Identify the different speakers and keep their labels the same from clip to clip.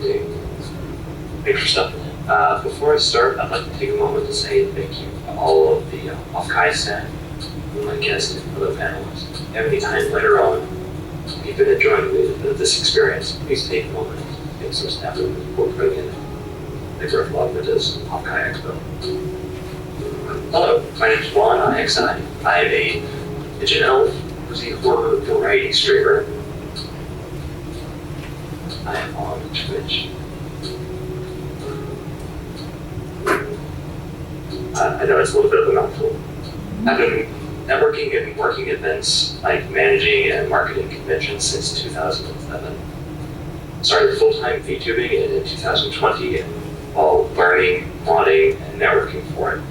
Speaker 1: great day. Thanks for stopping in. Before I start, I'd like to take a moment to say thank you to all of the OffKai staff, my guests, and other panelists. If you have any time later on, if you've been enjoying this experience, please take a moment to take some snaps of the board putting in the growth log that is OffKai Expo. Hello, my name is Juan IXI. I am a pigeon elf, who's horror variety streamer. I am on Twitch. I know it's a little bit of a mouthful. I've been networking and working events like managing and marketing conventions since 2007. Started full-time VTubing in 2020 while learning, modding, and networking for it.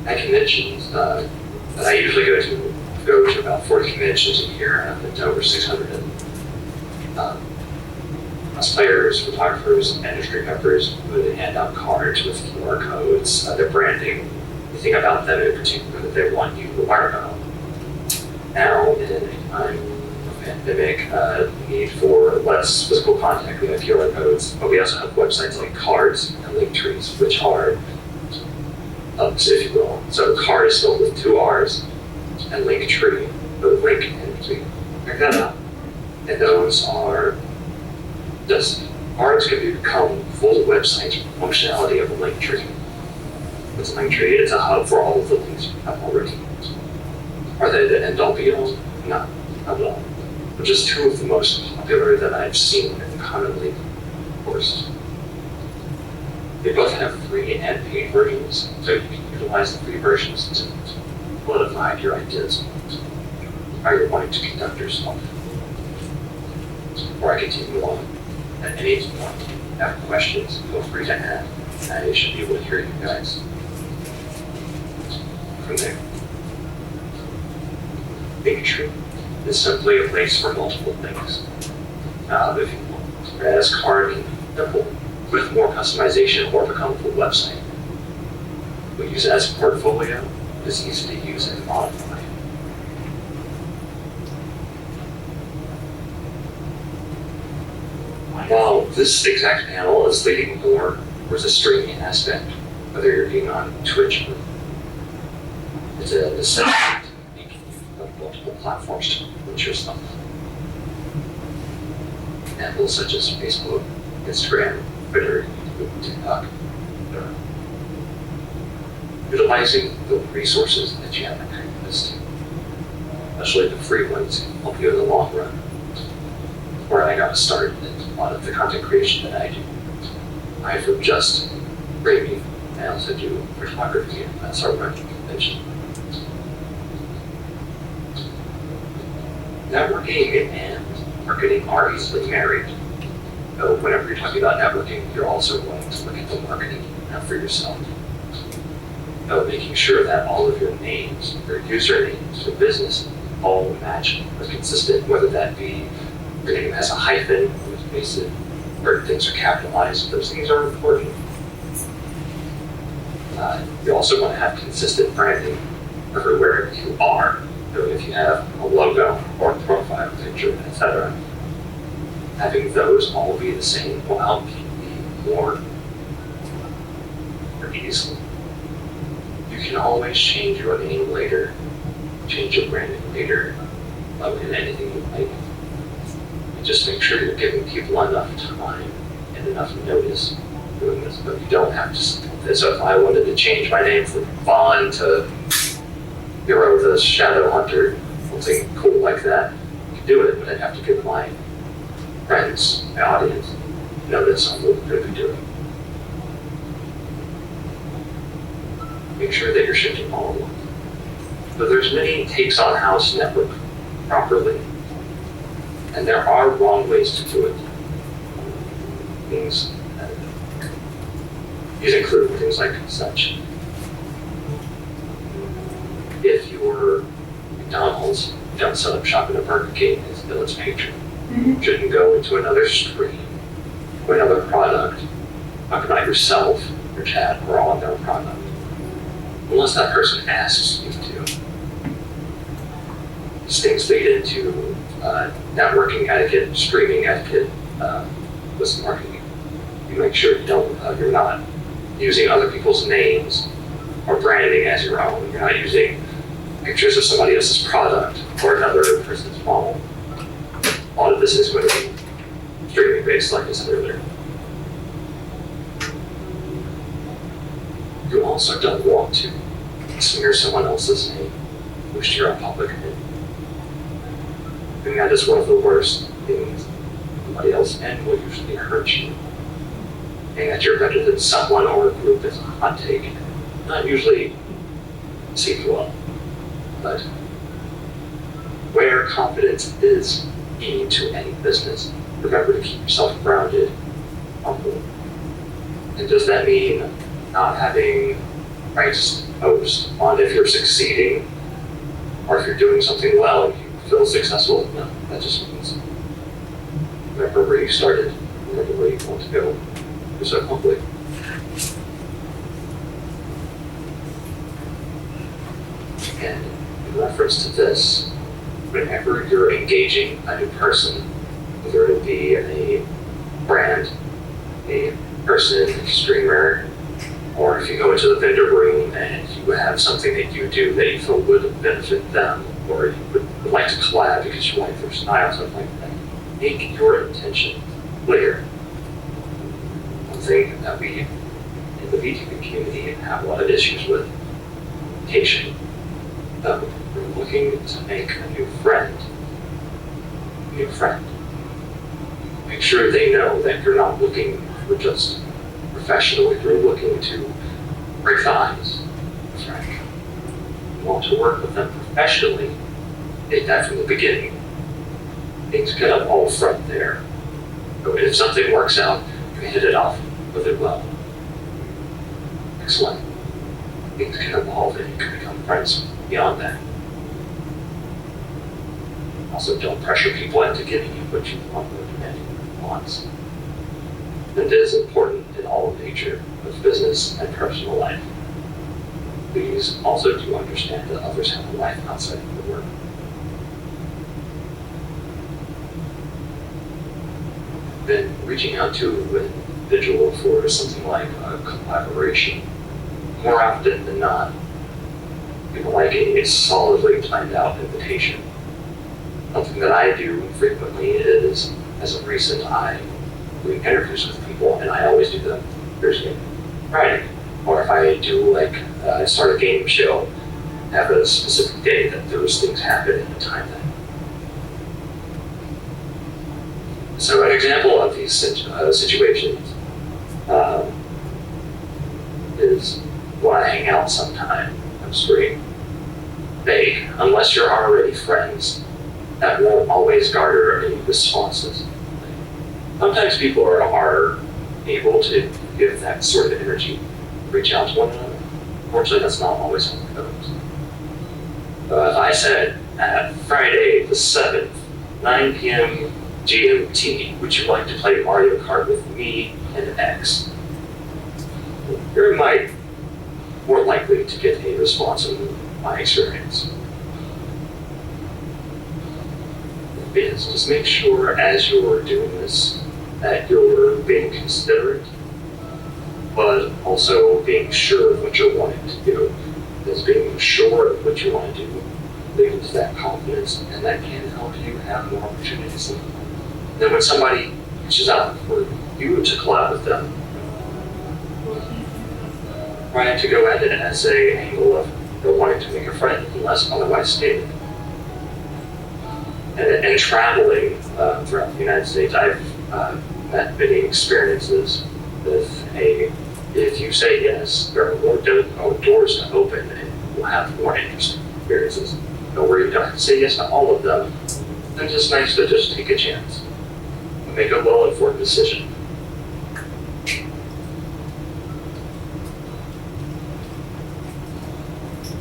Speaker 1: At conventions that I usually go to about 40 conventions a year, and I've been to over 600 of them. Cosplayers, photographers, industry members would hand out cards with QR codes, their branding, anything about them in particular that they want you to learn about. Now, in a time of pandemic, the need for less physical contact, we have QR codes, but we also have websites like Cards and link trees, which are hubs, if you will. So Card is spelled with 2 R's, and link tree, both link and tree. Check that out. And those are just cards can become full websites with functionality of a link tree. What's a link tree? It's a hub for all of the links you have already. Are they the end all be all? No, not at all. But just 2 of the most popular that I've seen and commonly enforced. They both have free and paid versions, so you can utilize the free versions to solidify your ideas. How you're wanting to conduct yourself. Before I continue on, at any point, if you have questions, feel free to add. I should be able to hear you guys from there. Linktree is simply a place for multiple things. If you want, whereas Card can be simple with more customization or become a full website. We use it as a portfolio. It's easy to use and modify. While this exact panel is leading more towards a streaming aspect, whether you're being on Twitch or it's a necessity to make use of multiple platforms to promote your stuff. Examples such as Facebook, Instagram, Twitter, YouTube, TikTok, etc. Utilizing the resources that you have access to, especially the free ones, can help you in the long run. Where I got started in a lot of the content creation that I do. I from just framing, I also do photography, and that's our running convention. Networking and marketing are easily married. So whenever you're talking about networking, you're also going to look at the marketing you have for yourself. So making sure that all of your names, your usernames, your business, all match or consistent, whether that be your name has a hyphen, or spaces, or things are capitalized. Those things are important. You also want to have consistent branding everywhere you are. So if you have a logo or a profile picture, etc., having those all be the same will help you be more easily. You can always change your name later, change your branding later, in anything you like. Just make sure you're giving people enough time and enough notice doing this, but you don't have to. So if I wanted to change my name from Vaughn to Hero the Shadow Hunter, something cool like that, I could do it, but I'd have to give my friends, my audience, notice on what we're going to be doing. Make sure that you're shifting all along. So there's many takes on how to network properly. And there are wrong ways to do it. These include things like such. If you're McDonald's, you don't set up shop in a Burger King as its patron. You shouldn't go into another stream or another product, talk about yourself, your chat, or on their product. Unless that person asks you to. These things lead into networking etiquette, streaming etiquette, with marketing. You make sure you're not using other people's names or branding as your own. You're not using pictures of somebody else's product or another person's model. A lot of this is going to be streaming based, like I said earlier. You also don't want to smear someone else's name, which you're a public name. I think that is one of the worst things somebody else and will usually hurt you. And that you're better than someone or a group is a hot take. Not usually seen well, but where confidence is key to any business, remember to keep yourself grounded, humble. And does that mean not having rights to post on if you're succeeding or if you're doing something well and you feel successful? No, that just means remember where you started, remember where you want to go. So humbly. And in reference to this, whenever you're engaging a new person, whether it be a brand, a person, a streamer, or if you go into the vendor room and you have something that you do that you feel would benefit them, or you would like to collab because you like their style, something like that, make your intention clear. One thing that we in the VTuber community have a lot of issues with communication. We're looking to make a new friend. Make sure they know that you're not looking for just professional, you're looking to break the ice. That's right. You want to work with them professionally, take that from the beginning. Things can evolve from there. So if something works out, you hit it off with it well. Excellent. Things can evolve and you can become friends beyond that. Also, don't pressure people into giving you what you want or demanding wants. And it is important in all nature of business and personal life. Please also do understand that others have a life outside of the work. Then reaching out to an individual for something like a collaboration, more often than not, people like a solidly planned out invitation. Something that I do frequently is, as of recent, I do interviews with people, and I always do them Thursday, Friday. Or if I do I start a game show, have a specific day that those things happen in the time that. So an example of these situations is when I hang out sometime on stream. Vague, unless you're already friends, that won't always garner any responses. Sometimes people are able to give that sort of energy, reach out to one another. Unfortunately, that's not always how it goes. If I said, at Friday the 7th, 9 p.m. GMT, would you like to play Mario Kart with me and X? You're more likely to get a response in my experience. Just make sure as you're doing this that you're being considerate, but also being sure of what you're wanting to do. Because being sure of what you want to do leads to that confidence, and that can help you have more opportunities. Then when somebody reaches out for you to collab with them, try to go at it as an angle of wanting to make a friend, unless otherwise stated. And traveling throughout the United States, I've had many experiences with if you say yes, there are more doors to open and you'll have more interesting experiences. Where you don't have to say yes to all of them, then it's just nice to just take a chance and make a well-informed decision.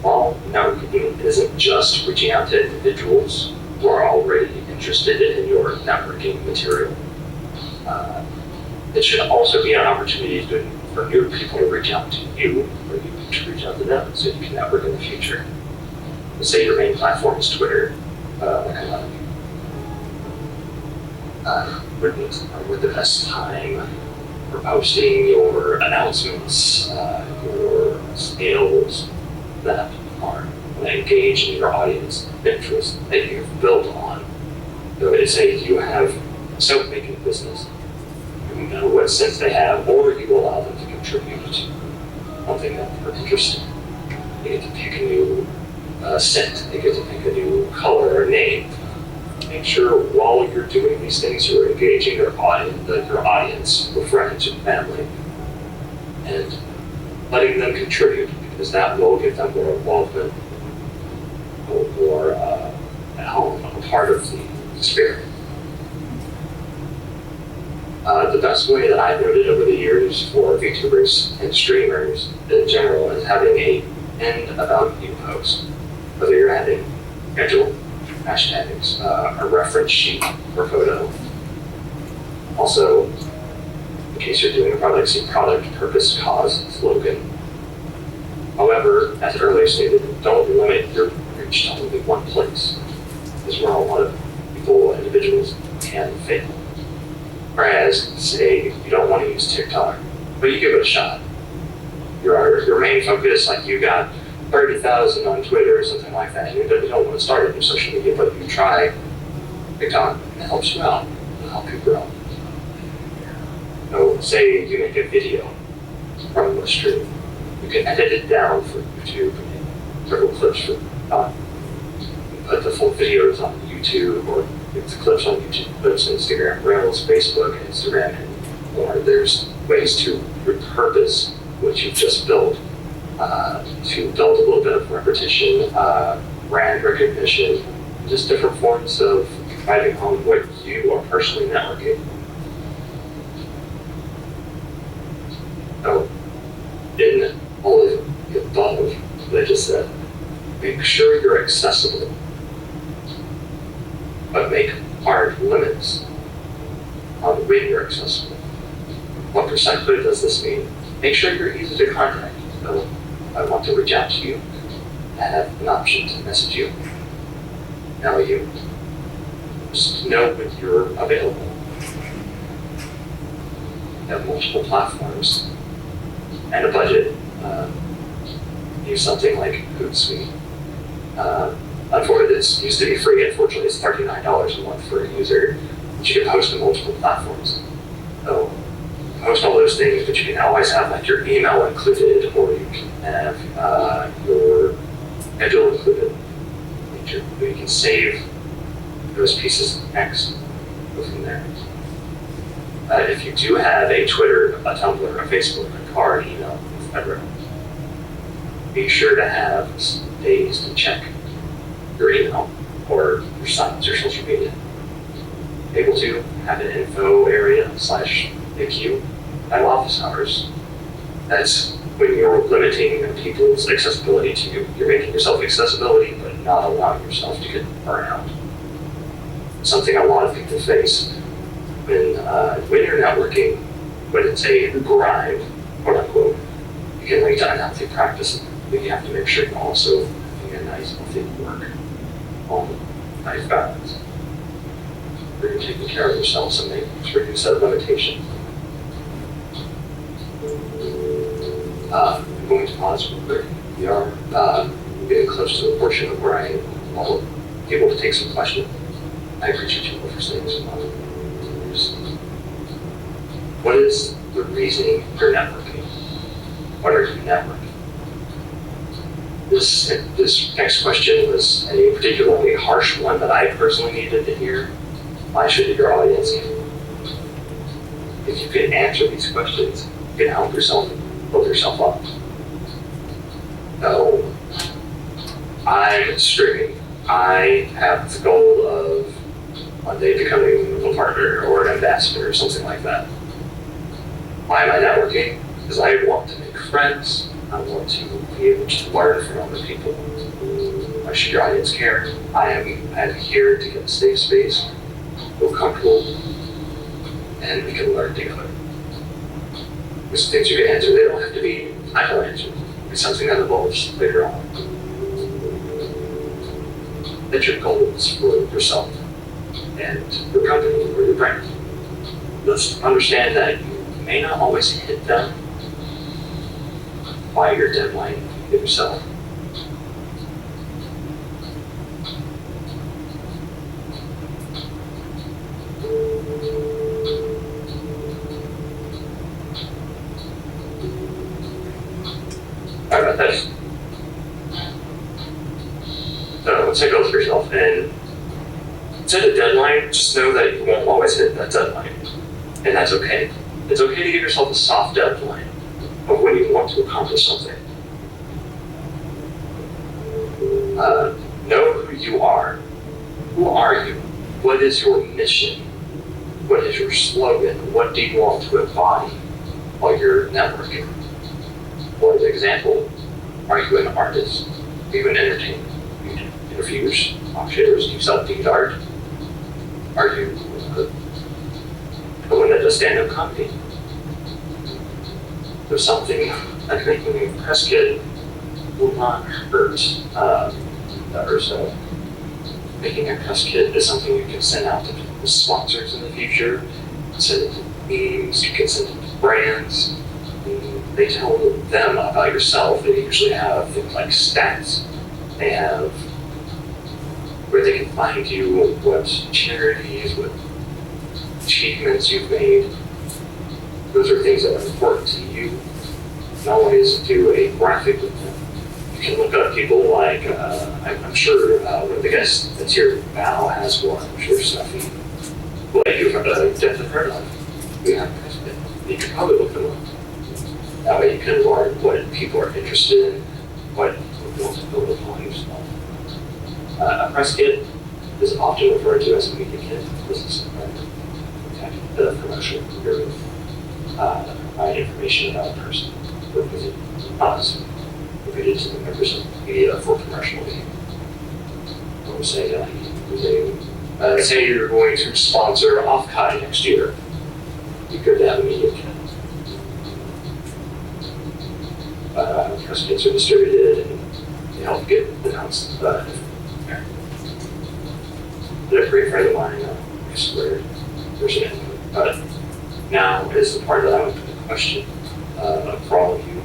Speaker 1: While networking isn't just reaching out to individuals who are already interested in your networking material, it should also be an opportunity for new people to reach out to you, or you to reach out to them, so you can network in the future. Let's say your main platform is Twitter, with the best time for posting your announcements, your sales that are engaged in your audience interest that you've built on. So it's say you have a soap making business, you know what scents they have, or you allow them to contribute to something that they're interested in. They get to pick a new scent, they get to pick a new color or name. Make sure while you're doing these things, you're engaging your audience, your friends, your family, and letting them contribute, because that will give them more involvement, more at home, a part of the experience. The best way that I've noted over the years for VTubers and streamers in general is having a end about you post, whether you're adding schedule, hashtags, a reference sheet for photo. Also, in case you're doing a product, see product, purpose, cause, slogan. However, as earlier stated, don't limit your reach to only one place. This is where a lot of people, individuals, can fail. Whereas, say, you don't want to use TikTok, but you give it a shot. Your main focus, like you got 30,000 on Twitter or something like that, and you don't want to start a new social media, but you try TikTok, and it helps you out, it'll help you grow. So, say you make a video from the stream, you can edit it down for YouTube, and several clips for put the full videos on YouTube, or it's clips on YouTube, clips, Instagram, Reels, Facebook, Instagram, and more. There's ways to repurpose what you've just built to build a little bit of repetition, brand recognition, just different forms of driving home what you are personally networking. So, in all of the above that I just said, make sure you're accessible, but make hard limits on when you're accessible. What precisely does this mean? Make sure you're easy to contact. So I want to reach out to you, I have an option to message you, email you. Just know when you're available. You have multiple platforms and a budget. Use something like Hootsuite. Unfortunately, this used to be free. Unfortunately, it's $39 a month for a user, but you can host on multiple platforms. So host all those things, but you can always have like your email included, or you can have your schedule included. You can save those pieces of text from there. If you do have a Twitter, a Tumblr, a Facebook, a card, email, etc., be sure to have days to check your email or your sites or social media. Able to have an info area / FAQ at office hours. That's when you're limiting people's accessibility to you. You're making yourself accessibility, but not allowing yourself to get burnout. Something a lot of people face when you're networking, when it's a grind, quote unquote, you can lead to unhealthy practice, but you have to make sure you're also doing a nice, healthy work on nice balance. Where you're taking care of yourself and making sure you set limitations. I'm going to pause real quick. We are getting close to the portion of where I will be able to take some questions. I appreciate you for saying some What is the reasoning for networking? What are you networking? This next question was a particularly harsh one that I personally needed to hear. Why should your audience care? If you can answer these questions, you can help yourself build yourself up. So, I'm streaming. I have the goal of one day becoming a partner or an ambassador or something like that. Why am I networking? Because I want to make friends. I want to be able to learn from other people. Why should your audience care? I'm here to get a safe space, feel comfortable, and we can learn together. There's things you can answer, they don't have to be final answers. It's something that evolves later on. Set your goals for yourself and your company or your brand. Let's understand that you may not always hit them by your deadline yourself. How about this? So take a look for yourself and set a deadline. Just know that you won't always hit that deadline, and that's okay. It's okay to give yourself a soft deadline of when you want to accomplish something. Know who you are. Who are you? What is your mission? What is your slogan? What do you want to embody while you're networking? For example, are you an artist? Are you an entertainer? Do you do interviews, talk shows? Do you sell themed art? Are you someone that does stand-up comedy? There's something that making a press kit will not hurt. So making a press kit is something you can send out to sponsors in the future, send it to teams, you can send it to brands. They tell them about yourself. They usually have things like stats. They have where they can find you, what charities, what achievements you've made. Those are things that are important to you. You can always do a graphic with them. You can look up people like, I'm sure one of the guests that's here, Val, has one. I'm sure Snuffy, like you've definitely heard of. We have a president. You can probably look them up. That way you can learn what people are interested in, what you want to build upon yourself. A press kit is often referred to as a media kit. This is the promotional material. Provide information about a person or visit us, related to the members of the media for commercial gain. I would say, say you're going to sponsor OffKai next year. You could have a media kit. Press kits are distributed and they help get announced. A great friend of mine, I swear, person input. But now is the part that I would put the question for all of you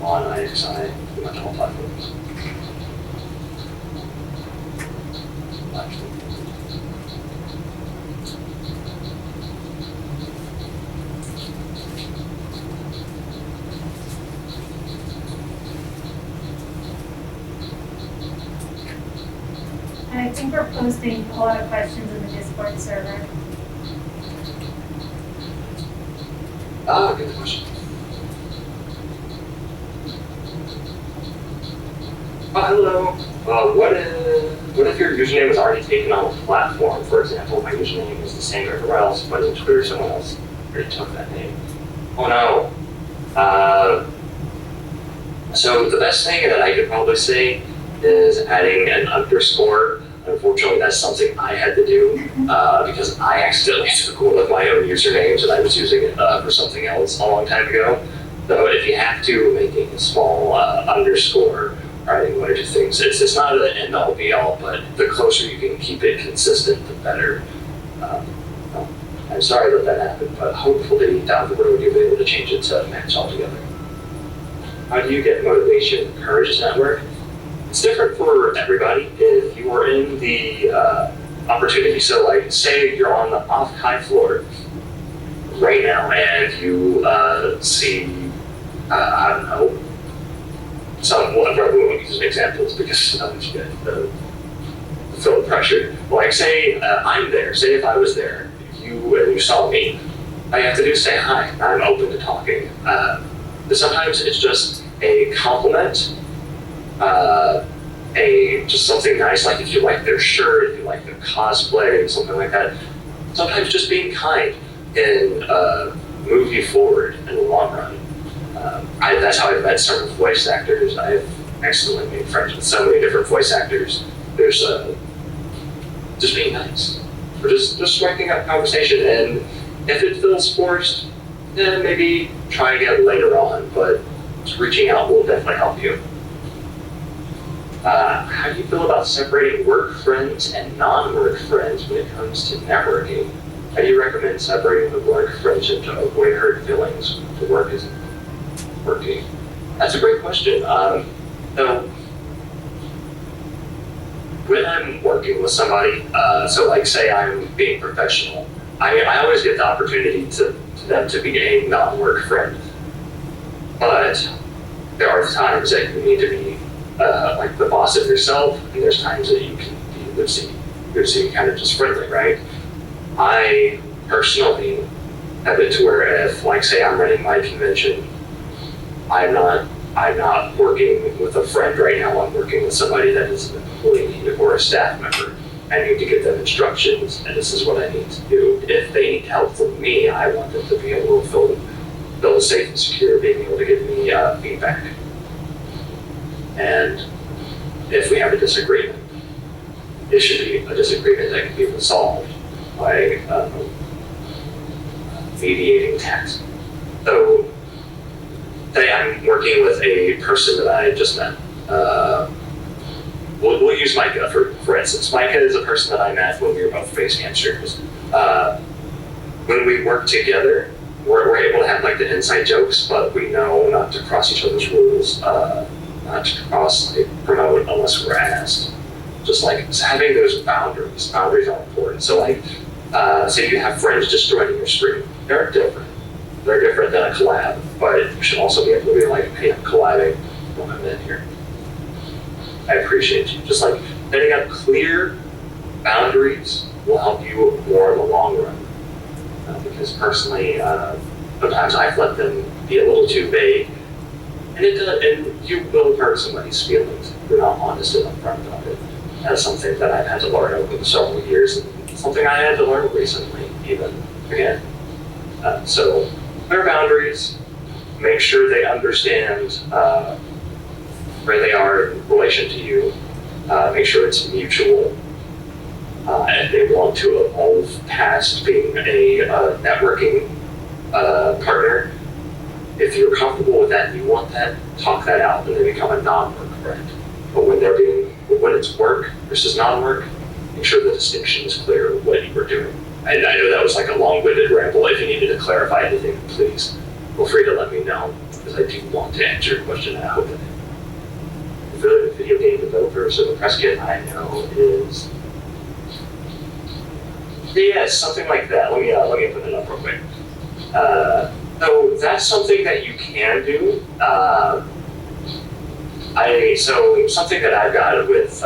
Speaker 1: on IXI, pretty much all platforms.
Speaker 2: I think we're posting a lot of questions in the Discord server.
Speaker 1: Good question. Hello. What if your username is already taken on a platform? For example, my username is the same everywhere else, but in Twitter, someone else already took that name. Oh no. So the best thing that I could probably say is adding an underscore. Unfortunately, that's something I had to do because I accidentally took one of my own usernames and I was using it for something else a long time ago. So if you have to, making a small underscore, writing one or two things, it's not an end-all be-all, but the closer you can keep it consistent, the better. I'm sorry that happened, but hopefully down the road you'll be able to change it to match altogether. How do you get motivation in Carrds network? It's different for everybody. If you are in the opportunity, so like say you're on the OffKai floor right now and you see, I don't know, I probably won't use examples because you feel the pressure. Like say I'm there, say if I was there, you saw me, all you have to do is say hi, I'm open to talking. But sometimes it's just a compliment, just something nice, like if you like their shirt, if you like their cosplay, something like that. Sometimes just being kind can move you forward in the long run. That's how I've met several voice actors. I've accidentally made friends with so many different voice actors. There's just being nice, or just striking up conversation. And if it feels forced, then maybe try again later on. But just reaching out will definitely help you. How do you feel about separating work friends and non-work friends when it comes to networking? How do you recommend separating the work friendship to avoid hurt feelings when the work isn't working? That's a great question. So when I'm working with somebody, so like say I'm being professional, I always get the opportunity to them to be a non-work friend. But there are times that you need to be like the boss of yourself, and there's times that you can be Lucy kind of just friendly, right? I personally have it to where if, like, say I'm running my convention, I'm not working with a friend right now. I'm working with somebody that is an employee or a staff member. I need to give them instructions, and this is what I need to do. If they need help from me, I want them to be able to feel safe and secure, being able to give me feedback. And if we have a disagreement, it should be a disagreement that can be resolved by mediating text. So, say I'm working with a person that I just met. We'll use Micah for instance. Micah is a person that I met when we were both base camp students. When we work together, we're able to have like the inside jokes, but we know not to cross each other's rules, not to promote unless we're asked. Just like having those boundaries. Boundaries are important. So like, say you have friends just joining your stream. They're different. They're different than a collab, but you should also be able to be like, hey, I'm collabing, don't come in here. I appreciate you. Just like setting up clear boundaries will help you more in the long run. Because personally, sometimes I've let them be a little too vague, and you will hurt somebody's feelings if you're not honest and upfront about it. That's something that I've had to learn over several years, and something I had to learn recently, even again. So clear boundaries, make sure they understand where they are in relation to you, make sure it's mutual. If they want to evolve past being a networking partner, if you're comfortable with that and you want that, talk that out and they become a non-work friend. But when it's work versus non-work, make sure the distinction is clear of what you were doing. I know that was like a long-winded ramble. If you needed to clarify anything, please feel free to let me know, because I do want to answer your question, and I hope that the video game developer, so the press kit I know is, yeah, something like that. Let me put it up real quick. So that's something that you can do. So something that I've got with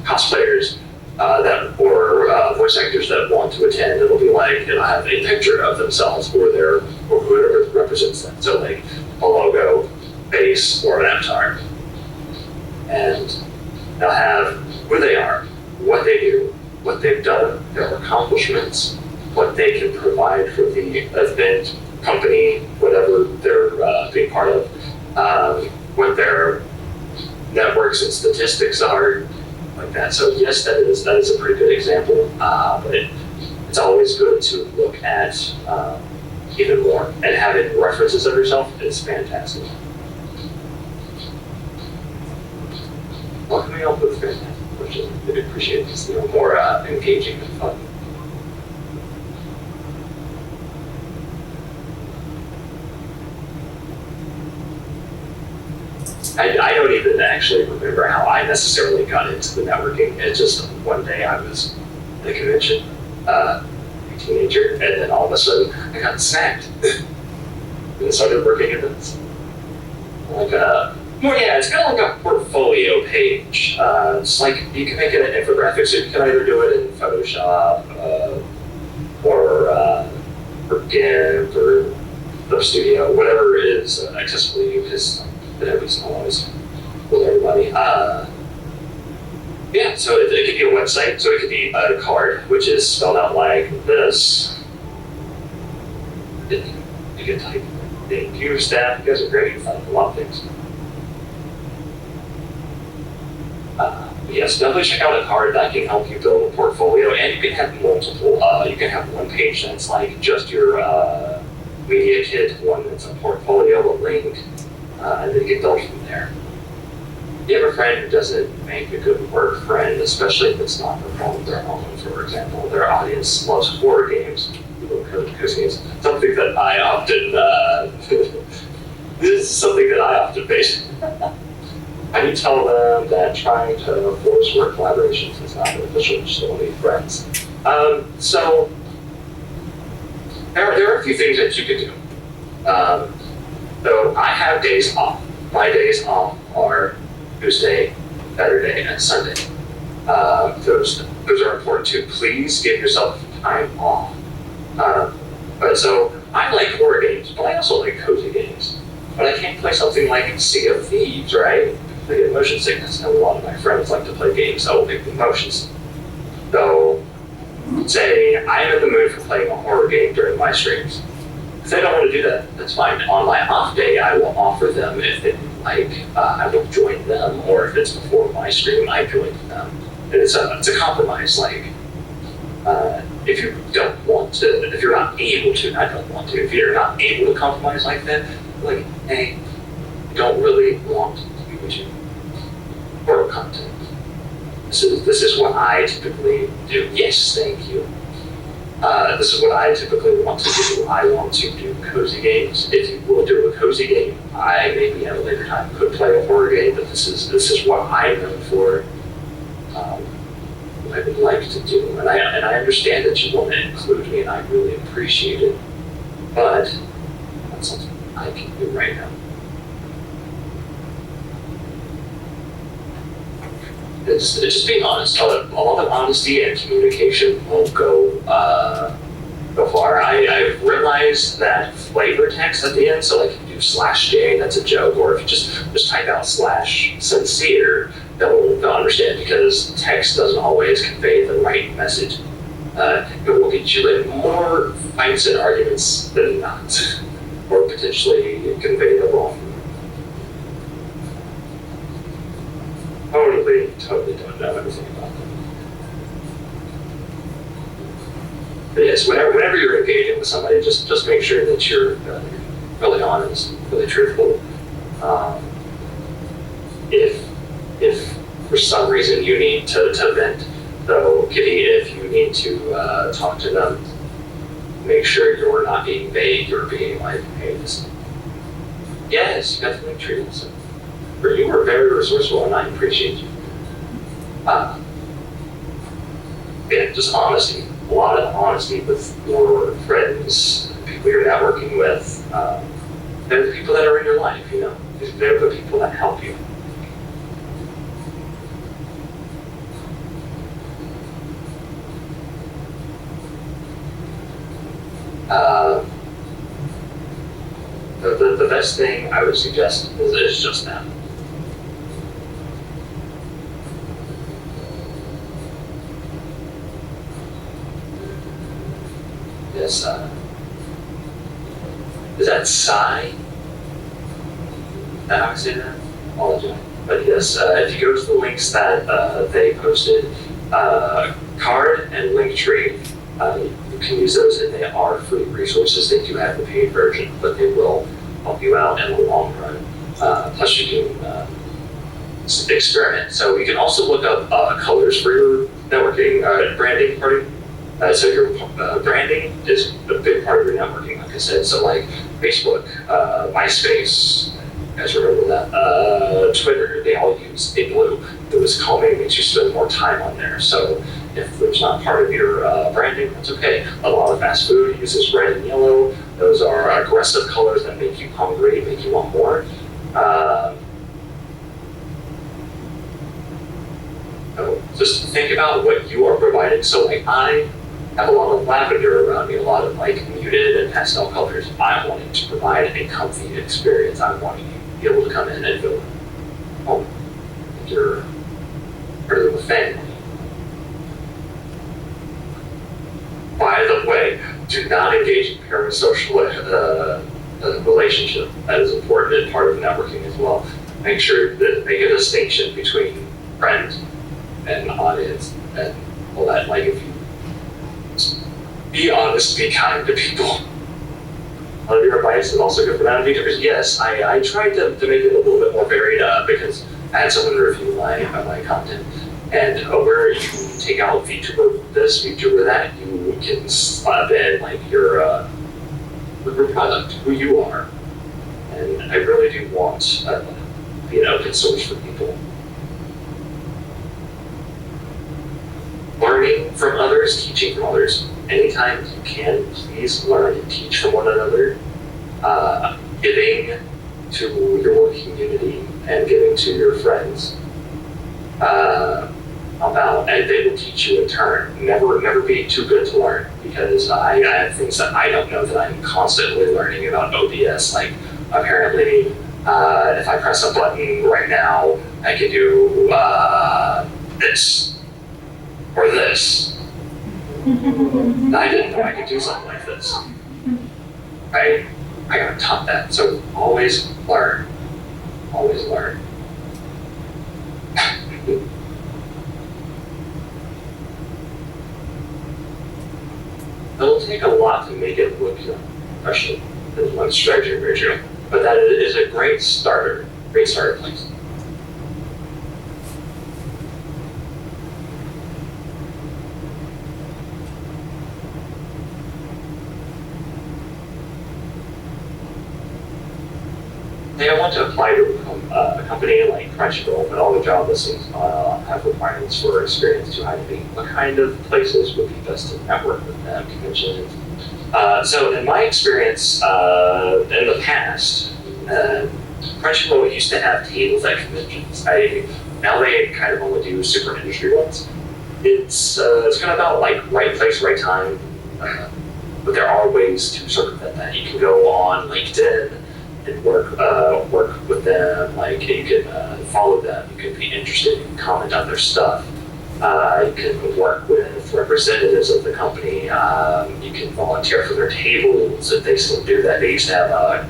Speaker 1: cosplayers or voice actors that want to attend, it'll be like it'll have a picture of themselves or whoever represents them. So like a logo, face, or an avatar, and they'll have who they are, what they do, what they've done, their accomplishments, what they can provide for the event, company, whatever they're being part of, what their networks and statistics are, like that. So yes, that is a pretty good example, but it's always good to look at even more, and having references of yourself is fantastic. What can we help with fantastic questions? I appreciate this, more engaging and fun. I don't even actually remember how I necessarily got into the networking. It's just one day I was at a convention, a teenager, and then all of a sudden I got snagged and started working events. It's kind of like a portfolio page. It's like you can make it an infographic, so you can either do it in Photoshop or GIMP or Clip Studio, whatever is accessible to you, because Adobe's not always with everybody. So it could be a website, so it could be a card, which is spelled out like this. You can type, thank you, staff, you guys are great, you found a lot of things. Yes, definitely check out a card that can help you build a portfolio, and you can have multiple. You can have one page that's like just your media kit, one that's a portfolio, a link, and then you can build from there. you have a friend who doesn't make a good work friend, especially if it's not from their own, for example, their audience loves horror games, cozy games, something that I often, this is something that I often face. I do tell them that trying to force work collaborations is not beneficial, you just don't need friends. So, there are a few things that you could do. So I have days off. My days off are Tuesday, Saturday, and Sunday. Those are important too. Please give yourself time off. But so I like horror games, but I also like cozy games. But I can't play something like Sea of Thieves, right? I get motion sickness, and a lot of my friends like to play games that will make them motions. So, say I'm in the mood for playing a horror game during my streams. If they don't want to do that, that's fine. On my off day, I will offer them if they like. I will join them, or if it's before my stream, I join them. And it's a compromise. Like, if you don't want to, if you're not able to, I don't want to. If you're not able to compromise like that, like, hey, I don't really want to do what you horror content. This is what I typically do. Yes, thank you. This is what I typically want to do. I want to do cozy games. If you will do a cozy game, I maybe at a later time could play a horror game, but this is what I'm known for. What I would like to do, and I understand that you want to include me, and I really appreciate it. But that's something I can do right now. It's just being honest. All the honesty and communication will go far. I've realized that flavor text at the end, so like if you do /J, that's a joke, or if you just type out /sincere, they'll understand, because text doesn't always convey the right message. It will get you in more fights and arguments than not, or potentially convey the wrong. Totally don't know everything about them. But yes, whenever you're engaging with somebody, just make sure that you're really honest, really truthful. If for some reason you need to vent, though, Kitty, if you need to talk to them, make sure you're not being vague or being like, hey, this. Yes, you got the link tree. So you were very resourceful, and I appreciate you. Yeah, just honesty. A lot of honesty with your friends, people you're networking with. They're the people that are in your life, you know. They're the people that help you. The best thing I would suggest is just that. Yes, is that Psy? Is that how I say that? Apologize. But yes, if you go to the links that they posted, Card and Linktree, you can use those, and they are free resources. They do have the paid version, but they will help you out in the long run. Plus, you can experiment. So you can also look up colors for your networking, branding party. So your branding is a big part of your networking, like I said. So like Facebook, MySpace, you guys remember that? Twitter, they all use a blue. It was calming, makes you spend more time on there. So if there's not part of your branding, that's okay. A lot of fast food uses red and yellow. Those are aggressive colors that make you hungry, make you want more. So just think about what you are providing. So like I have a lot of lavender around me, a lot of like muted and pastel colors. I'm wanting to provide a comfy experience. I'm wanting you to be able to come in and feel home. You're part of the family. By the way, do not engage in parasocial relationship. That is important and part of networking as well. Make sure that make a distinction between friend and audience and all that. Like if you be honest, be kind to people. A lot of your advice is also good for non-VTubers. Yes, I tried to make it a little bit more varied because I had someone review my content, and where you can take out VTuber this, VTuber that, you can slap in like your product, who you are, and I really do want be an open source for people. Learning from others, teaching from others. Anytime you can, please learn and teach from one another. Giving to your work community and giving to your friends and they will teach you in turn. Never be too good to learn, because I have things that I don't know that I'm constantly learning about OBS. Like apparently, if I press a button right now, I can do this or this. I didn't know I could do something like this. I got taught that. So always learn. Always learn. It'll take a lot to make it look professional in one strategy ratio, but that is a great starter place. I want to apply to a company like Crunchyroll, but all the job listings have requirements for experience to hire me. What kind of places would be best to network with them? Conventions. So in my experience, in the past, Crunchyroll used to have tables at conventions. Now they kind of only do super industry ones. It's kind of about like right place, right time. But there are ways to circumvent that. You can go on LinkedIn and work with them. Like you can follow them. You can be interested. You can comment on their stuff. You can work with representatives of the company. You can volunteer for their tables if they still do that. They used to have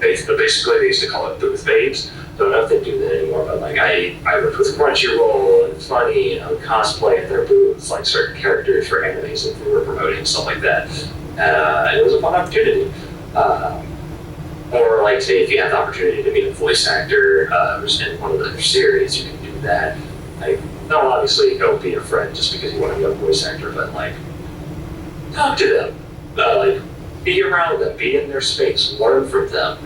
Speaker 1: basically they used to call it booth babes. Don't know if they do that anymore, but like I worked with Crunchyroll and Funny, and I would cosplay at their booths, like certain characters for animes that they were promoting, stuff like that. And it was a fun opportunity. Or like say if you have the opportunity to meet a voice actor in one of their series, you can do that. Like don't obviously go be a friend just because you want to be a voice actor, but like talk to them, like be around them, be in their space, learn from them.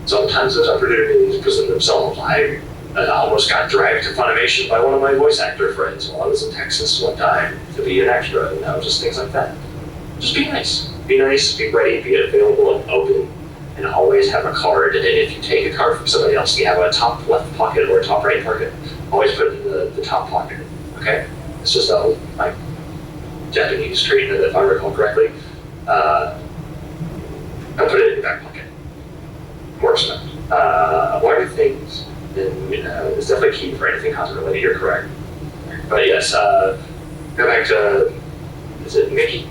Speaker 1: Sometimes those opportunities present themselves. I almost got dragged to Funimation by one of my voice actor friends while I was in Texas one time to be an extra, and just things like that. Just be nice, be ready, be available and open. And always have a card, and if you take a card from somebody else, you have a top left pocket or a top right pocket, always put it in the top pocket, okay? It's just a like Japanese treatment, if I recall correctly. I put it in the back pocket. Works enough. Learning things is definitely key for anything content related, you're correct. But yes, go back to, is it Mickey?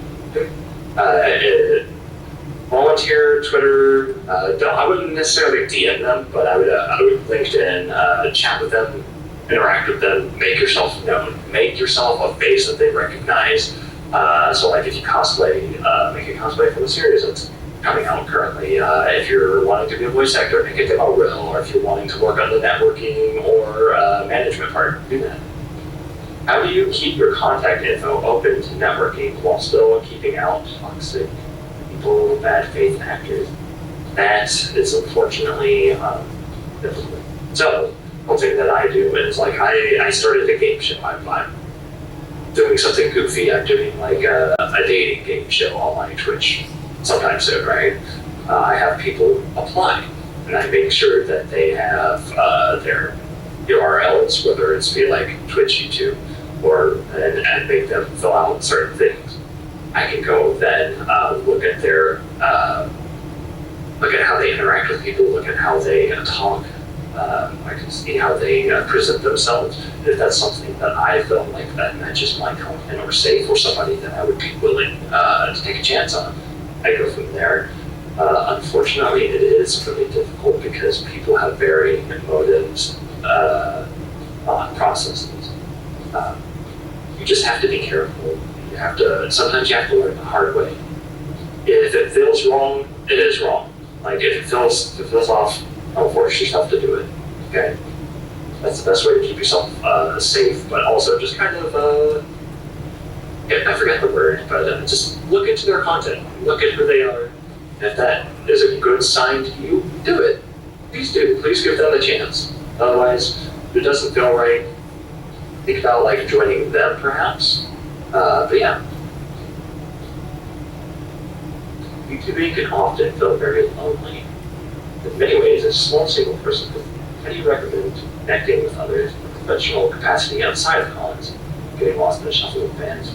Speaker 1: Volunteer, Twitter. I wouldn't necessarily DM them, but I would LinkedIn, chat with them, interact with them, make yourself known, make yourself a face that they recognize. So like if you cosplay, make a cosplay from the series that's coming out currently. If you're wanting to be a voice actor, make a demo reel, or if you're wanting to work on the networking or management part, do that. How do you keep your contact info open to networking while still keeping out toxic people, bad faith actors? That is unfortunately difficult. So one thing that I do is like I started a game show. I'm doing something goofy. I'm doing like a dating game show on my Twitch sometime soon, right? I have people apply, and I make sure that they have their URLs, whether it's be like Twitch, YouTube, and make them fill out certain things. I can go then look at their look at how they interact with people, look at how they talk. I can see how they present themselves. And if that's something that I feel like that matches my content or safe, or somebody that I would be willing to take a chance on, I go from there. Unfortunately, it is really difficult because people have varying motives, thought processes. You just have to be careful. Sometimes you have to learn the hard way. If it feels wrong, it is wrong. Like if it feels off, don't force yourself to do it, okay? That's the best way to keep yourself safe, but also just kind of, I forget the word, but just look into their content, look at who they are, and if that is a good sign to you, do it. Please do, please give them a chance. Otherwise, if it doesn't feel right, think about like joining them perhaps, but yeah. YouTubing can often feel very lonely. In many ways, as a small single person, how do you recommend connecting with others in a professional capacity outside of cons, getting lost in the shuffle of fans,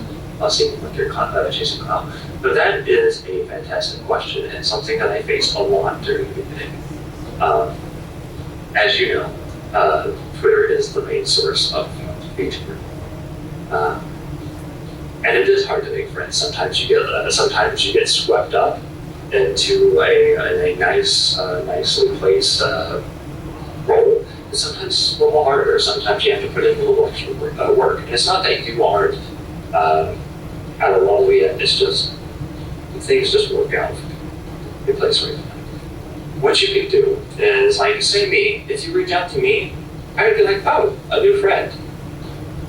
Speaker 1: seeing like you're chasing clout? But that is a fantastic question and something that I faced a lot during the beginning. As you know, Twitter is the main source of VTuber. And it is hard to make friends. Sometimes you get swept up into a nicely placed role. And sometimes it's a little harder. Sometimes you have to put in a little extra work. And it's not that you aren't at a level yet. It's just things just work out in place right now. What you can do is, like, say me. If you reach out to me, I would be like, oh, a new friend.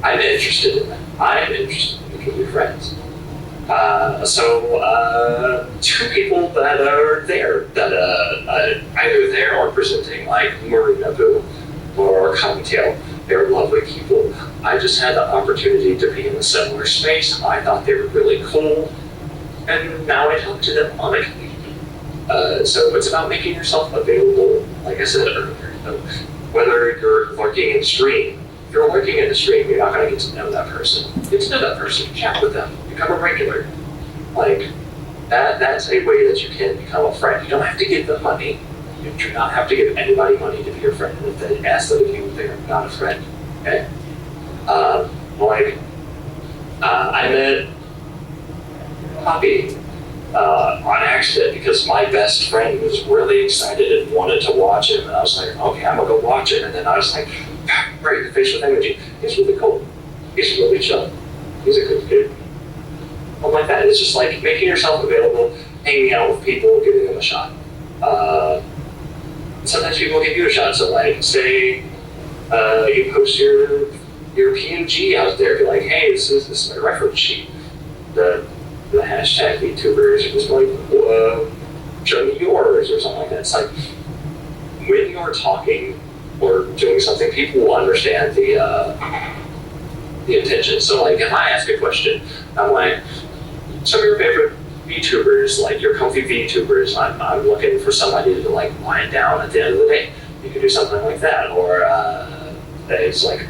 Speaker 1: I'm interested in that. I'm interested in making new friends. So two people that are there, that either there or presenting, like Marina Boo or Cottontail, they're lovely people. I just had the opportunity to be in a similar space. I thought they were really cool, and now I talk to them on a community. So it's about making yourself available, like I said earlier. Whether you're lurking in stream, if you're lurking in the stream, you're not going to get to know that person. Get to know that person, chat with them, become a regular. Like, that's a way that you can become a friend. You don't have to give them money. You do not have to give anybody money to be your friend. And if they ask that of you, they're not a friend. Okay? I met Poppy on accident because my best friend was really excited and wanted to watch him. And I was like, okay, I'm going to go watch it. And then I was like, right in the facial energy. He's really cool. He's really chill. He's a good kid. I'm like that. It's just like making yourself available, hanging out with people, giving them a shot. Sometimes people give you a shot. So like, say you post your PNG out there, be like, hey, this is my reference sheet. The hashtag VTubers are just like, show me yours or something like that. It's like when you're talking or doing something, people will understand the intention. So like if I ask a question, I'm like, some of your favorite VTubers, like your comfy VTubers, I'm looking for somebody to like wind down at the end of the day. You could do something like that. Or it's like,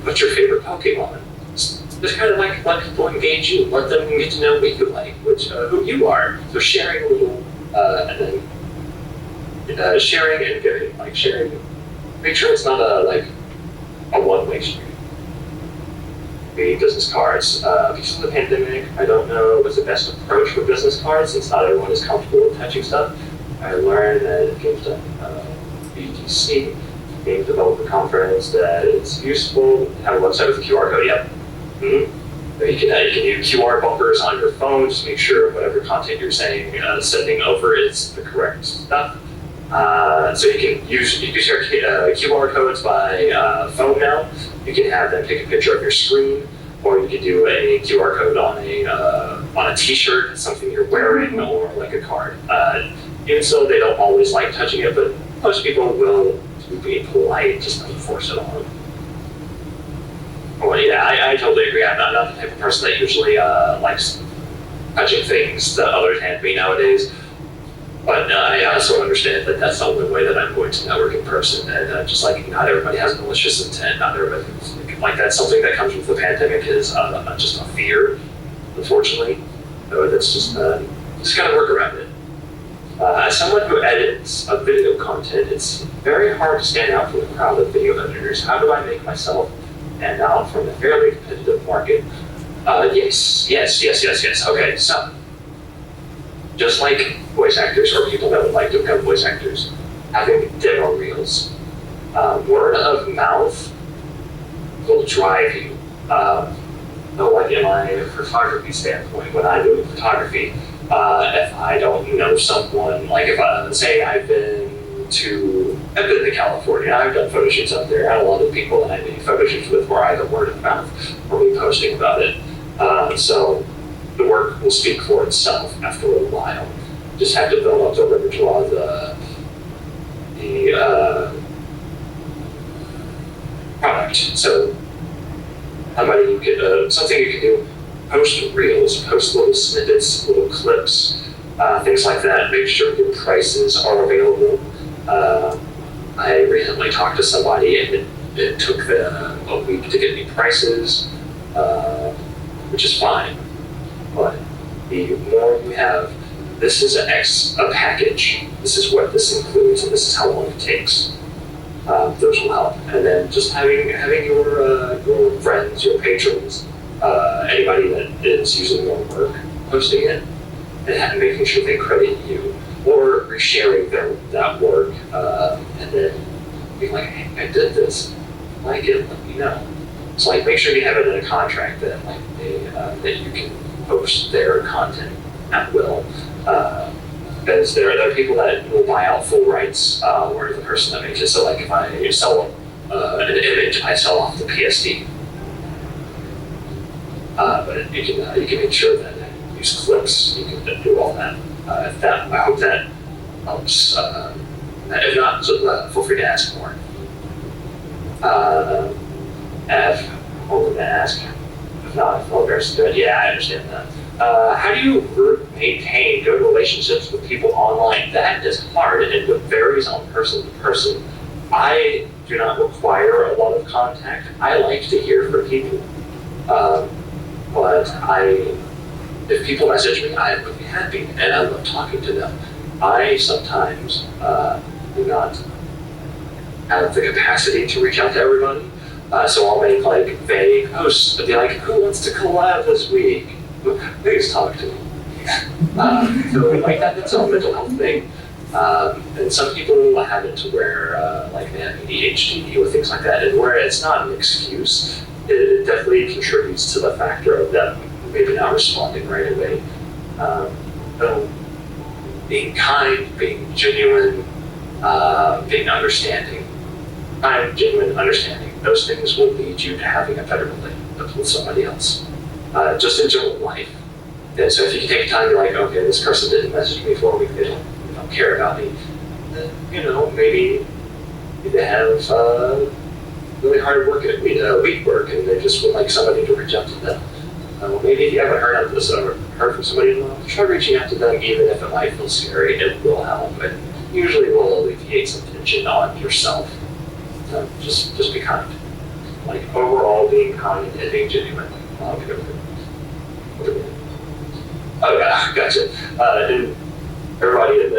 Speaker 1: what's your favorite Pokemon? Just kind of like let people engage you, let them get to know what you like, who you are. So sharing a little, and then sharing and giving, like sharing. Make sure it's not a one-way street. Business cards. Because of the pandemic, I don't know what's the best approach for business cards since not everyone is comfortable with touching stuff. I learned that it gives them BDC, Game Developer Conference, that it's useful to have a website with a QR code. Yep. Mm-hmm. You can use QR bumpers on your phone, just make sure whatever content you're saying, sending over is the correct stuff. So you can use your QR codes by phone now. You can have them take a picture of your screen, or you can do a QR code on a T-shirt, something you're wearing, or like a card. Even so, they don't always like touching it, but most people will be polite, just not force it on them. Well, yeah, I totally agree. I'm not the type of person that usually likes touching things that others hand me nowadays. But I also understand that that's the only way that I'm going to network in person. And just like not everybody has malicious intent, not everybody, like that's something that comes with the pandemic is just a fear, unfortunately. So that's just gotta work around it. As someone who edits video content, it's very hard to stand out from the crowd of video editors. How do I make myself stand out from a fairly competitive market? Yes. Okay, so just like voice actors or people that would like to become voice actors, having demo reels, word of mouth will drive you. Like in my photography standpoint, when I'm doing photography, if I don't know someone, like if say I've been I've been to California, I've done photo shoots out there, and a lot of the people that I made photo shoots with were either word of mouth or me posting about it. So the work will speak for itself after a while. Just have to build up the repertoire, the product. So something you can do, post reels, post little snippets, little clips, things like that. Make sure your prices are available. I recently talked to somebody and it took them a week to get me prices, which is fine. But the more you have, this is a package, this is what this includes, and this is how long it takes. Those will help. And then just having your friends, your patrons, anybody that is using your work, posting it, and making sure they credit you, or resharing that work, and then being like, hey, I did this, like it, let me know. So like, make sure you have it in a contract that like that you can post their content at will. Because there are people that will buy out full rights, or the person that makes it. So like if I sell an image, I sell off the PSD. But you can make sure that you use clips, you can do all that. I hope that helps. If not, so, feel free to ask more. What was I ask? If not, I'll do it. Yeah, I understand that. How do you maintain good relationships with people online? That is hard, and it varies on person to person. I do not require a lot of contact. I like to hear from people. But if people message me, I am really happy, and I love talking to them. I sometimes do not have the capacity to reach out to everybody, so I'll make like vague posts and be like, who wants to collab this week? Please talk to me. So like that's a mental health thing. And some people have it to where like they have ADHD or things like that, and where it's not an excuse, it definitely contributes to the factor of them maybe not responding right away. So being kind, being genuine, being understanding. Kind, genuine, understanding. Those things will lead you to having a better relationship with somebody else. Just in general life. And so if you can take time to be like, okay, this person didn't message me for a week, they don't care about me, then, maybe they have really hard work at week work, and they just would like somebody to reach out to them. Maybe if you haven't heard from somebody, try reaching out to them, even if it might feel scary. It will help, and usually will alleviate some tension on yourself. Just be kind. Like overall, being kind and being genuine. Oh yeah, gotcha. And everybody in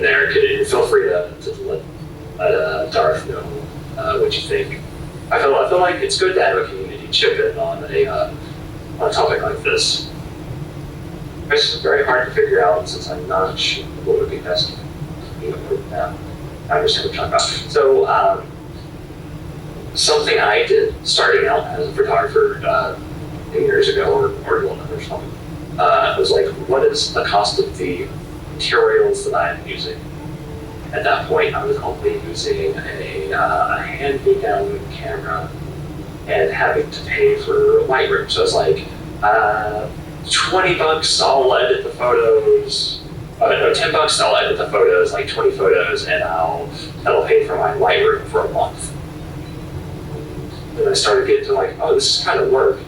Speaker 1: there can feel free to let Darth know what you think. I feel like it's good to have a community chip in on a topic like this. It's very hard to figure out since I'm not sure what would be best. Now, I understand what you're talking about. So something I did starting out as a photographer 8 years ago or something. It was like, what is the cost of the materials that I'm using? At that point, I was only using a hand-me-down camera and having to pay for Lightroom. So it's like, $20, I'll edit the photos. No, $10, I'll edit the photos, like 20 photos, and that'll pay for my Lightroom for a month. Then I started getting to like, oh, this is kind of work.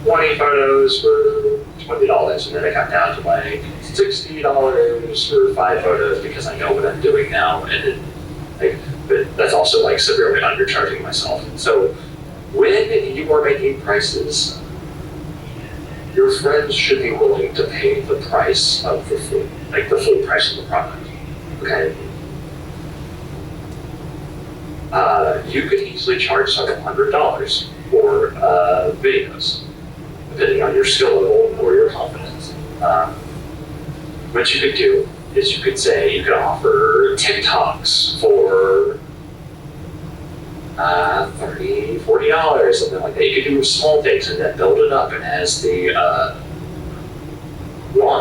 Speaker 1: 20 photos for $20, and then I got down to like $60 for 5 photos because I know what I'm doing now, and but that's also like severely undercharging myself. So when you are making prices, your friends should be willing to pay the price of the full price of the product. Okay. You could easily charge several $100s for videos, depending on your skill level or your confidence. What you could do is you could offer TikToks for $30, $40, something like that. You could do small things and then build it up, and as the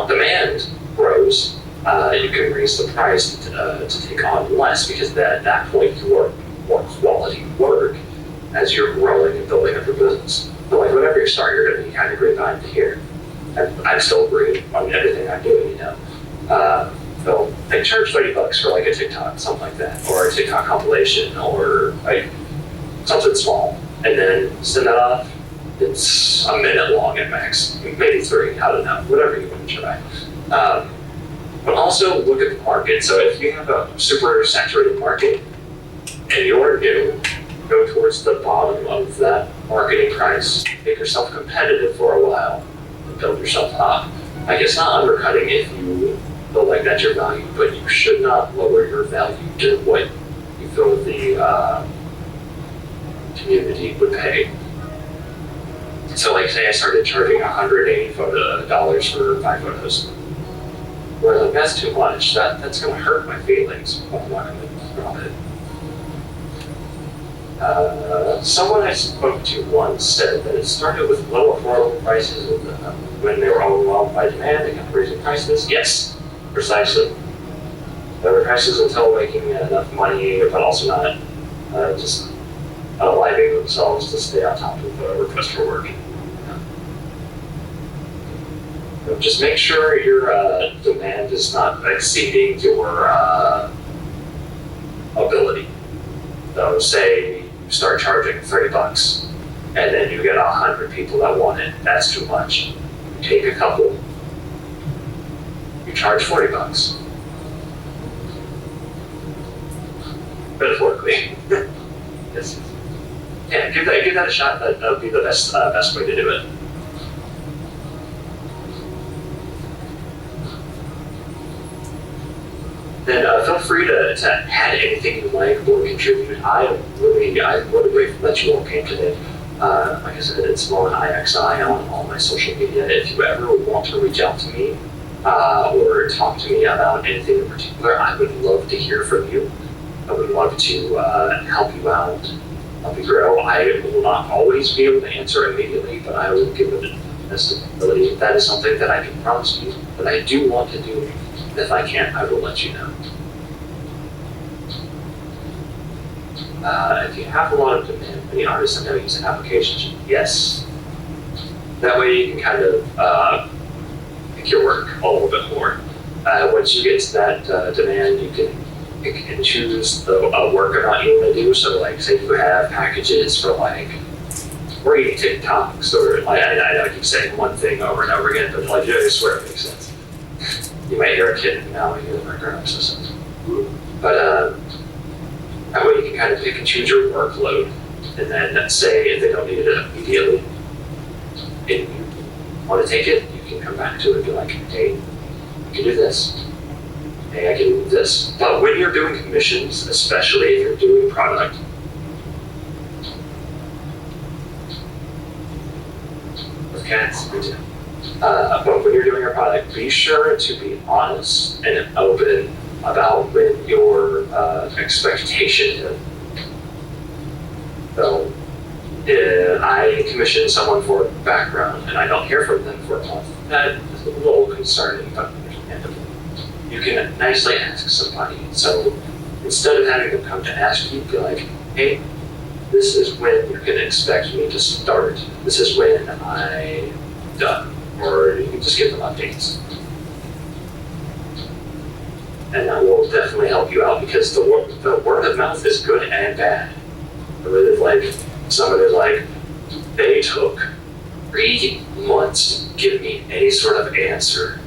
Speaker 1: demand grows, you can raise the price to take on less, because at that point you are more quality work as you're growing and building up your business. But like whenever you start, you're going to be kind of grapevine to hear. I'm still green on everything I'm doing, So they charge $30 for like a TikTok, something like that, or a TikTok compilation, or like something small, and then send that off. It's a minute long at max, maybe 3. I don't know, whatever you want to try. But also look at the market. So if you have a super saturated market and you're new, go towards the bottom of that marketing price, make yourself competitive for a while, and build yourself up. Like, it's not undercutting if you feel like that's your value, but you should not lower your value to what you feel the community would pay. So like say I started charging $180 for 5 photos. Well, like, that's too much. That's gonna hurt my feelings. I'm not gonna drop it. Someone I spoke to once said that it started with low affordable prices when they were overwhelmed by demand, they kept raising prices. Yes, precisely. There were prices until making enough money, but also not just unaliving themselves to stay on top of the request for work. Just make sure your demand is not exceeding your ability. So say you start charging $30 and then you get 100 people that want it. That's too much. You take a couple, you charge $40. Metaphorically. Yes. Yeah, give that a shot. That would be the best way to do it. Then feel free to add anything you like or contribute. I'm really grateful that you all came today. Like I said, it's Moen IXI on all my social media. If you ever want to reach out to me or talk to me about anything in particular, I would love to hear from you. I would love to help you out, help you grow. I will not always be able to answer immediately, but I will give it the best ability. If that is something that I can promise you that I do want to do, if I can, I will let you know. If you have a lot of demand, many artists I know use an application. Yes. That way you can kind of pick your work a little bit more. Once you get to that demand, you can pick and choose the work amount you want to do. So like say you have packages for like free TikToks, or I know I keep saying one thing over and over again, but like I swear it makes sense. You might hear a kid now in the background, but that way you can kind of pick and choose your workload, and then say if they don't need it immediately, and you want to take it, you can come back to it and be like, hey, you can do this. Hey, I can do this. But when you're doing commissions, especially if you're doing product, with cats, me too. But when you're doing a product, be sure to be honest and open about when your expectation is. So, if I commission someone for background and I don't hear from them for a month, that is a little concerning, but understandable. You can nicely ask somebody. So instead of having them come to ask you, be like, hey, this is when you can expect me to start. This is when I'm done. Or you can just give them updates. And that will definitely help you out, because the word of mouth is good and bad. Really, like, somebody like, they took 3 months to give me any sort of answer.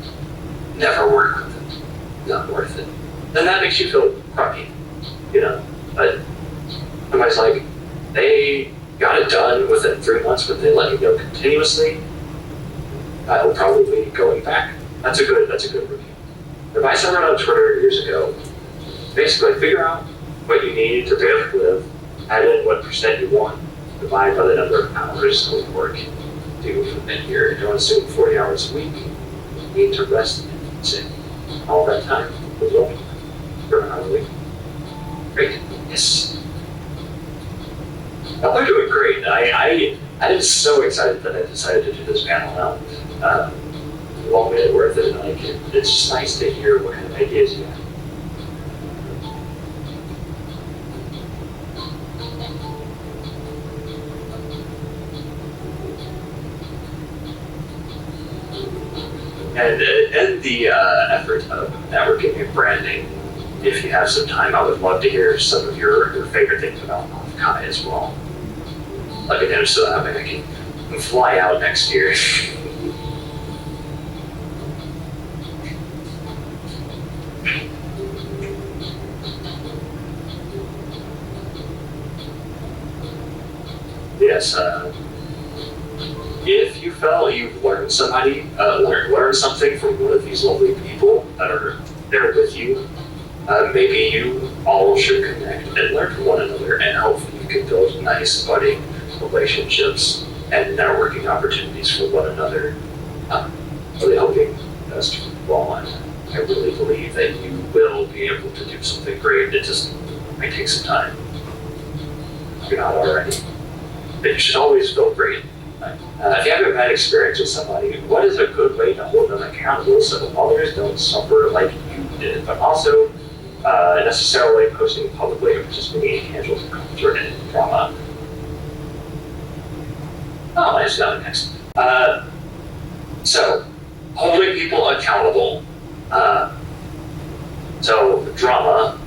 Speaker 1: Never work with it. Not worth it. Then that makes you feel crummy, But somebody's like, they got it done within 3 months, but they let you go continuously. I'll probably be going back. That's a good review. Advice I read on Twitter years ago, basically figure out what you need to be able to live, add in what percent you want, divide by the number of hours of work you do from that year. Don't assume 40 hours a week. You need to rest and sit all that time with your for an hour a week. Great. Yes. Well, they're doing great. I am so excited that I decided to do this panel now. You all made it worth it, and it's just nice to hear what kind of It is, yeah. And in the effort of networking and branding, if you have some time, I would love to hear some of your favorite things about OffKai as well. Let me know so that I can fly out next year. Yes, if you felt you've learned learned something from one of these lovely people that are there with you, maybe you all should connect and learn from one another, and hopefully you can build nice budding relationships and networking opportunities for one another. Really hoping best for you all, and I really believe that you will be able to do something great. It just might take some time. If you're not already, but you should always feel great. If you have a bad experience with somebody, what is a good way to hold them accountable so others don't suffer like you did, but also necessarily posting publicly or participating in casual culture and drama? Oh, I just got it next. So, holding people accountable. So, drama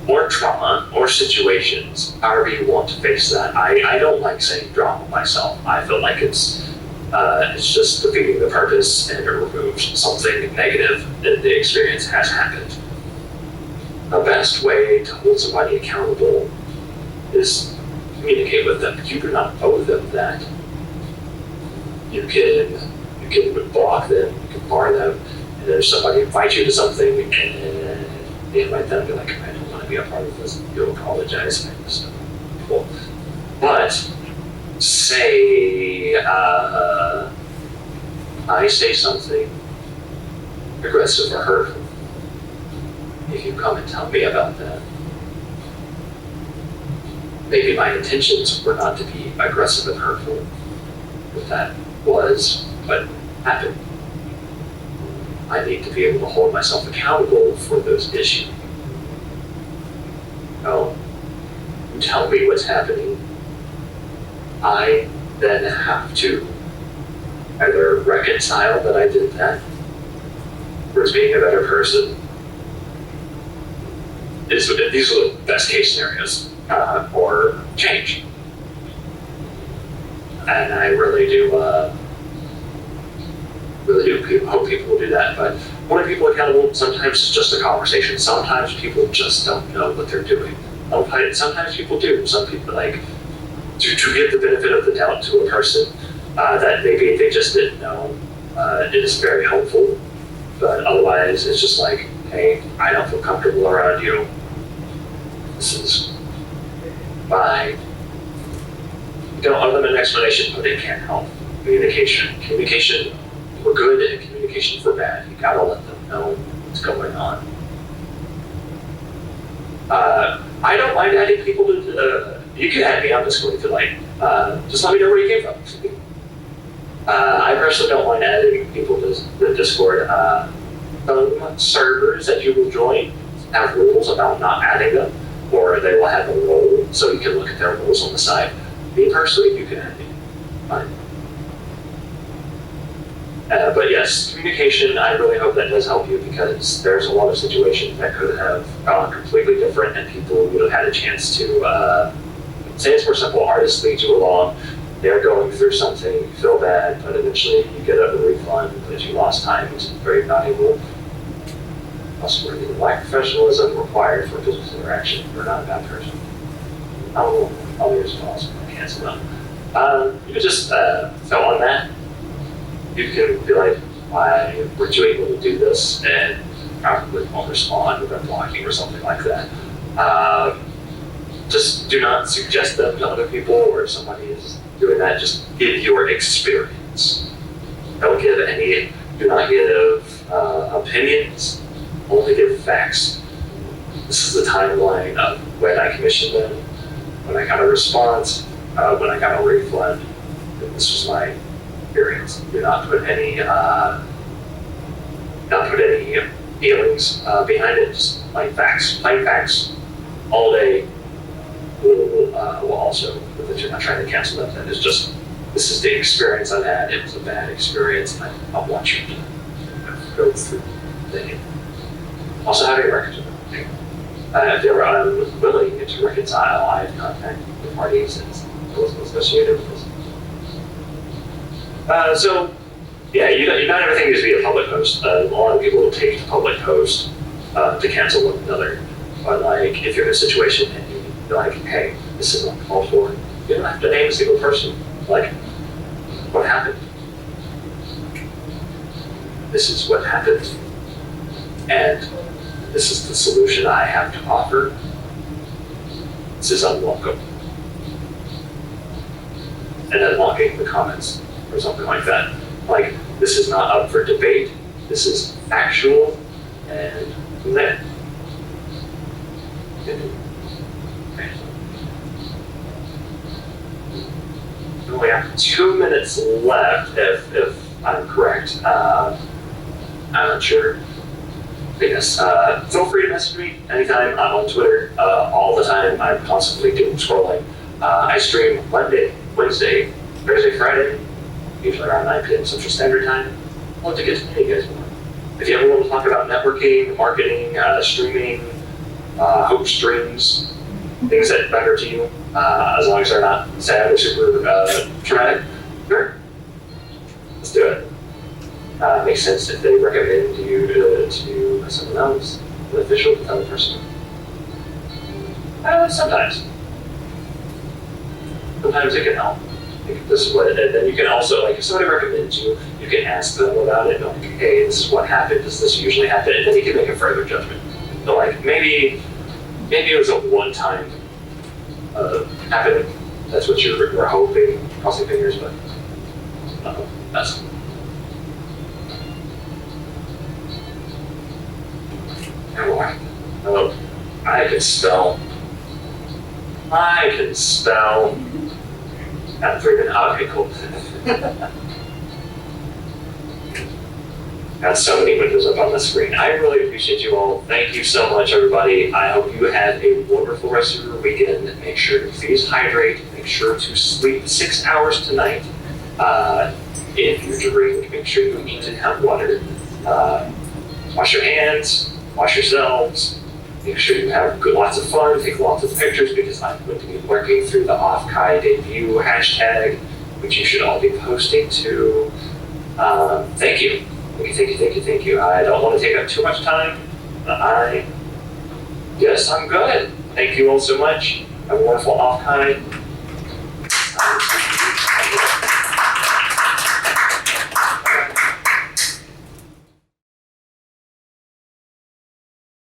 Speaker 1: or trauma or situations, however you want to face that. I don't like saying drama myself. I feel like it's just defeating the purpose and it removes something negative that the experience has happened. The best way to hold somebody accountable is communicate with them. You do not owe them that. You can block them, you can bar them, and then if somebody invites you to something and they invite them, be like, I don't want to be a part of this, you'll apologize, and stuff. Cool. But say I say something aggressive or hurtful. If you come and tell me about that, maybe my intentions were not to be aggressive and hurtful, but that was what happened. I need to be able to hold myself accountable for those issues. No, you tell me what's happening. I then have to either reconcile that I did that, towards being a better person. These are the best case scenarios, or change. And I really do hope people will do that. But holding people accountable, sometimes it's just a conversation. Sometimes people just don't know what they're doing. Sometimes people do. Some people like to give the benefit of the doubt to a person that maybe they just didn't know. It is very helpful. But otherwise, it's just like, hey, I don't feel comfortable around you. This is bye. You don't owe them an explanation, but it can't help. Communication for good and communication for bad. You gotta let them know what's going on. I don't mind adding people to, you can add me on Discord if you like. Just let me know where you came from. I personally don't mind adding people to the Discord. Some servers that you will join have rules about not adding them, or they will have a role, so you can look at their roles on the side. Me personally, you can add me. Fine. But yes, communication, I really hope that does help you, because there's a lot of situations that could have gone completely different and people would have had a chance to, say it's more simple, artists lead you along, they're going through something, you feel bad, but eventually you get a refund because you lost time, which is very valuable. Also, the lack of professionalism required for business interaction. You're not a bad person. All yours awesome. I can't cancel them. You can just so on that, you can be like, why weren't you able to do this? And probably won't respond with them blocking or something like that. Just do not suggest them to other people, or if somebody is doing that, just give your experience. Don't give any, do not give opinions, only give facts. This is the timeline of when I commissioned them, when I got a response, when I got a refund. This was my experience. Do not put any feelings behind it, just plain facts, all day. Will also, that you're not trying to cancel that. That is just, this is the experience I've had. It was a bad experience. I want you to go through the thing. Also having records of everything. If they were unwilling to reconcile, I have contacted the parties and those associated with this. So, yeah, not everything needs to be a public post. A lot of people will take the public post to cancel one another. But like, if you're in a situation and you're like, hey, this is uncalled for, you don't have to name a single person. Like, what happened? This is what happened. And this is the solution I have to offer. This is unwelcome. And then locking the comments or something like that. Like, this is not up for debate. This is factual, and from there. We only have 2 minutes left, if I'm correct. I'm not sure. Yes, feel free to message me anytime. I'm on Twitter all the time. I'm constantly doom scrolling. I stream Monday, Wednesday, Thursday, Friday, usually around 9 p.m. Central Standard Time. I'd love to get to know you guys more. If you ever want to talk about networking, marketing, streaming, hope streams, things that matter to you, as long as they're not sad or super traumatic, sure, let's do it. Makes sense if they recommend you to someone else, beneficial to the other person. Sometimes it can help. This is what, and then you can also, like, if somebody recommends you, you can ask them about it, like, hey, this is what happened, does this usually happen? And then you can make a further judgment. So, like, maybe it was a one-time happening. That's what you're hoping, crossing fingers, but that's. Oh, I can spell. Got 3 minutes. Okay, cool. Got so many windows up on the screen. I really appreciate you all. Thank you so much, everybody. I hope you have a wonderful rest of your weekend. Make sure to please hydrate. Make sure to sleep 6 hours tonight. If you drink, make sure you eat and have water. Wash your hands. Wash yourselves. Make sure you have lots of fun, take lots of pictures, because I'm going to be working through the OffKai debut hashtag, which you should all be posting to. Thank you. Thank you. I don't want to take up too much time. Yes, I'm good. Thank you all so much. Have a wonderful OffKai.